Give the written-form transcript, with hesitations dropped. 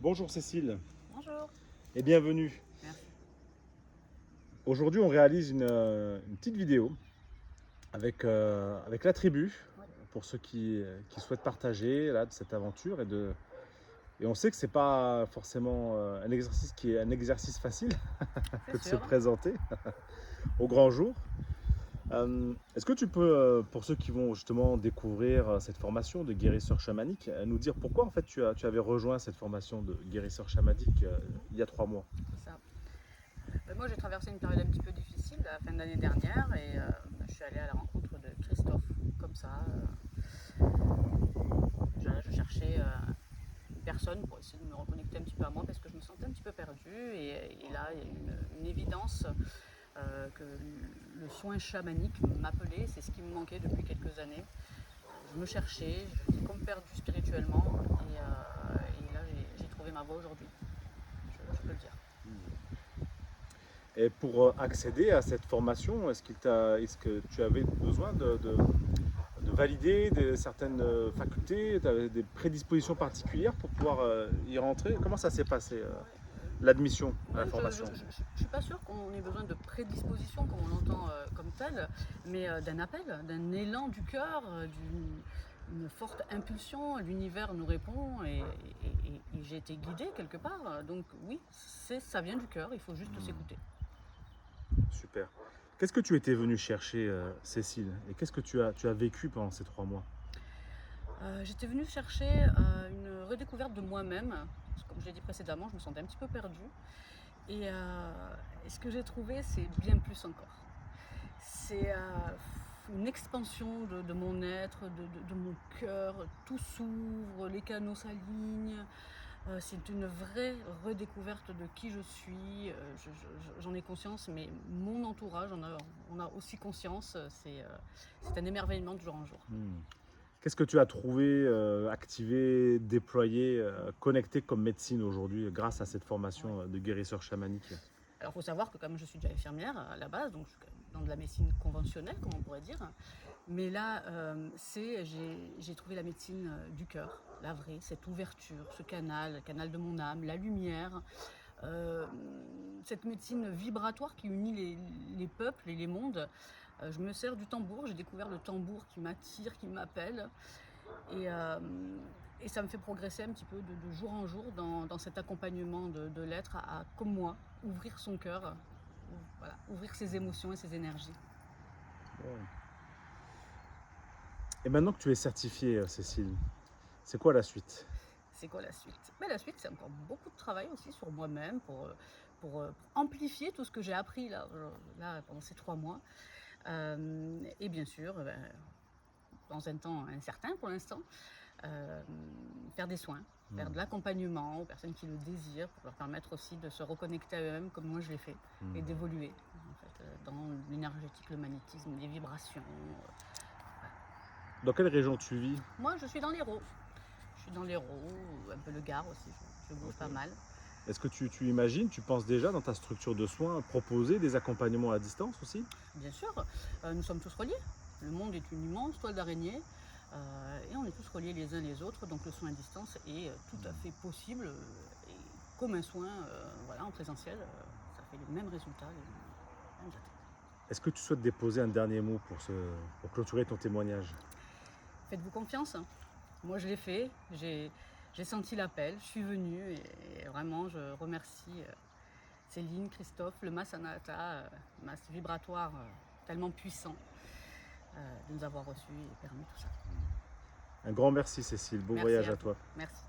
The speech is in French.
Bonjour Cécile Bonjour. et bienvenue. Merci. Aujourd'hui on réalise une petite vidéo avec la tribu Ouais, pour ceux qui souhaitent partager là, de cette aventure et on sait que c'est pas forcément un exercice qui est un exercice facile c'est que de se sûr. présenter au grand jour. Est-ce que tu peux, pour ceux qui vont justement découvrir cette formation de guérisseur chamanique, nous dire pourquoi en fait tu avais rejoint cette formation de guérisseur chamanique il y a 3 mois? C'est ça. Moi, j'ai traversé une période un petit peu difficile la fin de l'année dernière et je suis allée à la rencontre de Christophe, comme ça. Je cherchais une personne pour essayer de me reconnecter un petit peu à moi parce que je me sentais un petit peu perdue. Et là, il y a une évidence que le soin chamanique m'appelait. C'est ce qui me manquait depuis quelques années. Je me cherchais, j'étais comme perdue spirituellement. Et là, j'ai trouvé ma voie aujourd'hui. Je peux le dire. Et pour accéder à cette formation, est-ce que tu avais besoin de valider certaines facultés, tu avais des prédispositions particulières pour pouvoir y rentrer? Comment ça s'est passé, Ouais, l'admission à la ouais, formation? ne suis pas sûre qu'on ait besoin de prédisposition comme on l'entend comme tel, mais d'un appel, d'un élan du cœur, d'une forte impulsion. L'univers nous répond et j'ai été guidée quelque part. Donc oui, ça vient du cœur, il faut juste s'écouter. Super. Qu'est-ce que tu étais venue chercher, Cécile? Et qu'est-ce que tu as vécu pendant ces 3 mois? J'étais venue chercher une redécouverte de moi-même. Parce que comme je l'ai dit précédemment, je me sentais un petit peu perdue. Et ce que j'ai trouvé, c'est bien plus encore. C'est une expansion de mon être, de mon cœur. Tout s'ouvre, les canaux s'alignent. C'est une vraie redécouverte de qui je suis. J'en ai conscience, mais mon entourage on a aussi conscience. C'est un émerveillement de jour en jour. Hmm. Qu'est-ce que tu as trouvé, activé, déployé, connecté comme médecine aujourd'hui grâce à cette Ouais. formation de guérisseur chamanique? Alors, il faut savoir que comme je suis déjà infirmière à la base, donc je suis dans de la médecine conventionnelle, comme on pourrait dire. Mais là, j'ai trouvé la médecine du cœur, la vraie, cette ouverture, ce canal, le canal de mon âme, la lumière, euh, cette médecine vibratoire qui unit les peuples et les mondes. Je me sers du tambour, j'ai découvert le tambour qui m'attire, qui m'appelle. Et, euh, et ça me fait progresser un petit peu de jour en jour dans cet accompagnement de l'être comme moi, ouvrir son cœur, voilà, ouvrir ses émotions et ses énergies. Ouais. Et maintenant que tu es certifiée, Cécile, c'est quoi la suite? C'est quoi la suite? Mais la suite, c'est encore beaucoup de travail aussi sur moi-même pour amplifier tout ce que j'ai appris là pendant ces 3 mois. Et bien sûr, dans un temps incertain pour l'instant, euh, faire des soins, faire de l'accompagnement aux personnes qui le désirent pour leur permettre aussi de se reconnecter à eux-mêmes comme moi je l'ai fait et d'évoluer en fait, dans l'énergétique, le magnétisme, les vibrations. Dans quelle région tu vis? Moi je suis dans l'Hérault. Je suis dans l'Hérault, un peu le Gard aussi, je bouge Ok. pas mal. Est-ce que tu imagines, tu penses déjà dans ta structure de soins proposer des accompagnements à distance aussi? Bien sûr, nous sommes tous reliés. Le monde est une immense toile d'araignée et on est tous reliés les uns les autres, donc le soin à distance est tout à fait possible. Et comme un soin voilà, en présentiel, ça fait les mêmes résultats, les mêmes effets. Est-ce que tu souhaites déposer un dernier mot pour clôturer ton témoignage? Faites-vous confiance. Moi, je l'ai fait. J'ai senti l'appel. Je suis venue et vraiment, je remercie Céline, Christophe, le Mas Anahata, Mas vibratoire tellement puissant de nous avoir reçus et permis tout ça. Un grand merci Cécile, bon Merci voyage à à vous. toi. Merci.